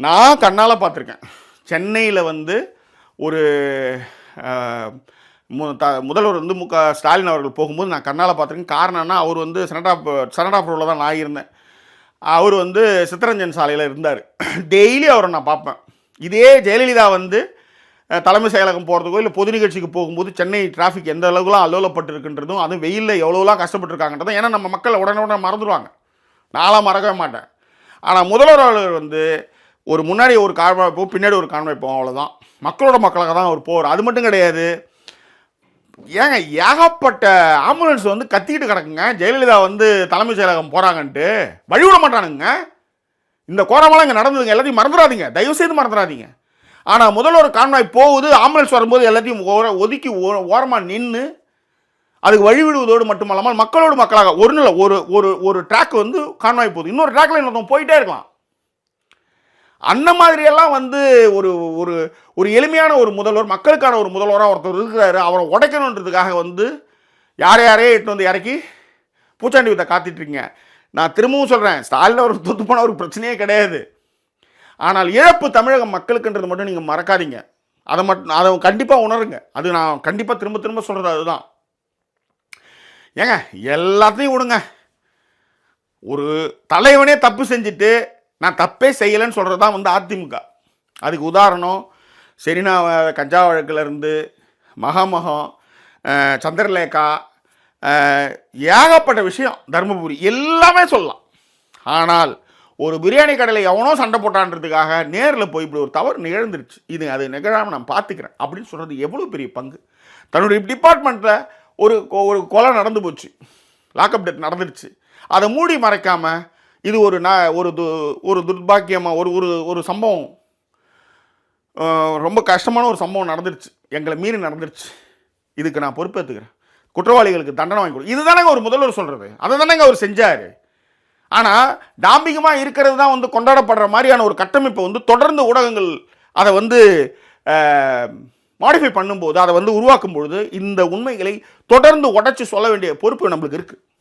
நான் கண்ணால் பார்த்துருக்கேன். சென்னையில் வந்து ஒரு முதல்வர் வந்து ஸ்டாலின் அவர்கள் போகும்போது நான் கண்ணால் பார்த்துருக்கேன். காரணம்னா அவர் வந்து செனட் ஆஃப் ரோவில் தான் நான் இருந்தேன். அவர் வந்து சித்தரஞ்சன் சாலையில் இருந்தார். டெய்லி அவரை நான் பார்ப்பேன். இதே ஜெயலலிதா வந்து தலைமை செயலகம் போகிறதுக்கோ இல்லை பொது நிகழ்ச்சிக்கு போகும்போது சென்னை டிராஃபிக் எந்த அளவுக்குலாம் அல்லோலப்பட்டிருக்குன்றதும் அதுவும் வெயிலில் எவ்வளோலாம் கஷ்டப்பட்டுருக்காங்கன்றதும் ஏன்னா நம்ம மக்கள் உடனே மறந்துடுவாங்க. நான்லாம் மறக்கவே மாட்டேன். ஆனால் முதல்வர் வந்து ஒரு முன்னாடி ஒரு கான்வாய் போகும், பின்னாடி ஒரு கான்வாய் போகும், அவ்வளோதான். மக்களோட மக்களாக தான் அவர் போவார். அது மட்டும் கிடையாது. ஏங்க ஏகப்பட்ட ஆம்புலன்ஸ் வந்து கத்திக்கிட்டு கிடக்குங்க. ஜெயலலிதா வந்து தலைமை செயலகம் போகிறாங்கன்ட்டு வழிவிட மாட்டானுங்க. இந்த கோரமெல்லாம் இங்கே நடந்ததுங்க. எல்லாத்தையும் மறந்துடாதீங்க, தயவுசெய்து மறந்துடாதீங்க. ஆனால் முதல்வர் கான்வாய் போகுது, ஆம்புலன்ஸ் வரும்போது எல்லாத்தையும் ஒதுக்கி ஓரமாக நின்று அதுக்கு வழிவிடுவதோடு மட்டுமல்லாமல் மக்களோடு மக்களாக ஒரு ட்ராக் வந்து கான்வாய் போகுது, இன்னொரு ட்ராக்ல இன்னொருத்தவங்க போயிட்டே இருக்கலாம். அந்த மாதிரியெல்லாம் வந்து ஒரு ஒரு ஒரு எளிமையான ஒரு முதல்வர், மக்களுக்கான ஒரு முதல்வராக ஒருத்தர் இருக்கிறாரு. அவரை உடைக்கணுன்றதுக்காக வந்து யாரையே இட்டு வந்து இறக்கி பூச்சாண்டி வித்தை காத்திட்ருக்கீங்க. நான் திரும்பவும் சொல்கிறேன், ஸ்டாலின் அவர் தொத்து போன ஒரு பிரச்சனையே கிடையாது. ஆனால் இழப்பு தமிழக மக்களுக்குன்றது மட்டும் நீங்கள் மறக்காதீங்க. அதை கண்டிப்பாக உணருங்க. அது நான் கண்டிப்பாக திரும்ப சொல்கிறது அதுதான். ஏங்க எல்லாத்தையும் விடுங்க. ஒரு தலைவனே தப்பு செஞ்சுட்டு நான் தப்பே செய்யலைன்னு சொல்கிறது தான் வந்து அதிமுக. அதுக்கு உதாரணம் செரினா கஞ்சா வழக்கிலேருந்து மகாமகம், சந்திரலேகா, ஏகப்பட்ட விஷயம், தர்மபுரி எல்லாமே சொல்லலாம். ஆனால் ஒரு பிரியாணி கடையில் எவனோ சண்டை போட்டான்றதுக்காக நேரில் போய் இப்படி ஒரு தவறு நிகழ்ந்துருச்சு, அது நிகழாமல் நான் பார்த்துக்கிறேன் அப்படின்னு சொல்கிறது எவ்வளோ பெரிய பங்கு. தன்னுடைய டிபார்ட்மெண்ட்டில் ஒரு கொலை நடந்து போச்சு, லாக்அப் டெத் நடந்துருச்சு, அதை மூடி மறைக்காமல் இது ஒரு துர்பாக்கியமாக ஒரு சம்பவம், ரொம்ப கஷ்டமான ஒரு சம்பவம் நடந்துருச்சு, எங்களை மீறி நடந்துருச்சு, இதுக்கு நான் பொறுப்பேற்றுக்கிறேன், குற்றவாளிகளுக்கு தண்டனை வாங்கி கொடு, இதுதானேங்க ஒரு முதல்வர் சொல்கிறது. அதை தானேங்க அவர் செஞ்சார். ஆனால் டாம்பிங்கமாக இருக்கிறது தான் வந்து கொண்டாடப்படுற மாதிரியான ஒரு கட்டமைப்பை வந்து தொடர்ந்து ஊடகங்கள் அதை வந்து மாடிஃபை பண்ணும்போது, அதை வந்து உருவாக்கும் பொழுது இந்த உண்மைகளை தொடர்ந்து உடைச்சி சொல்ல வேண்டிய பொறுப்பு நம்மளுக்கு இருக்குது.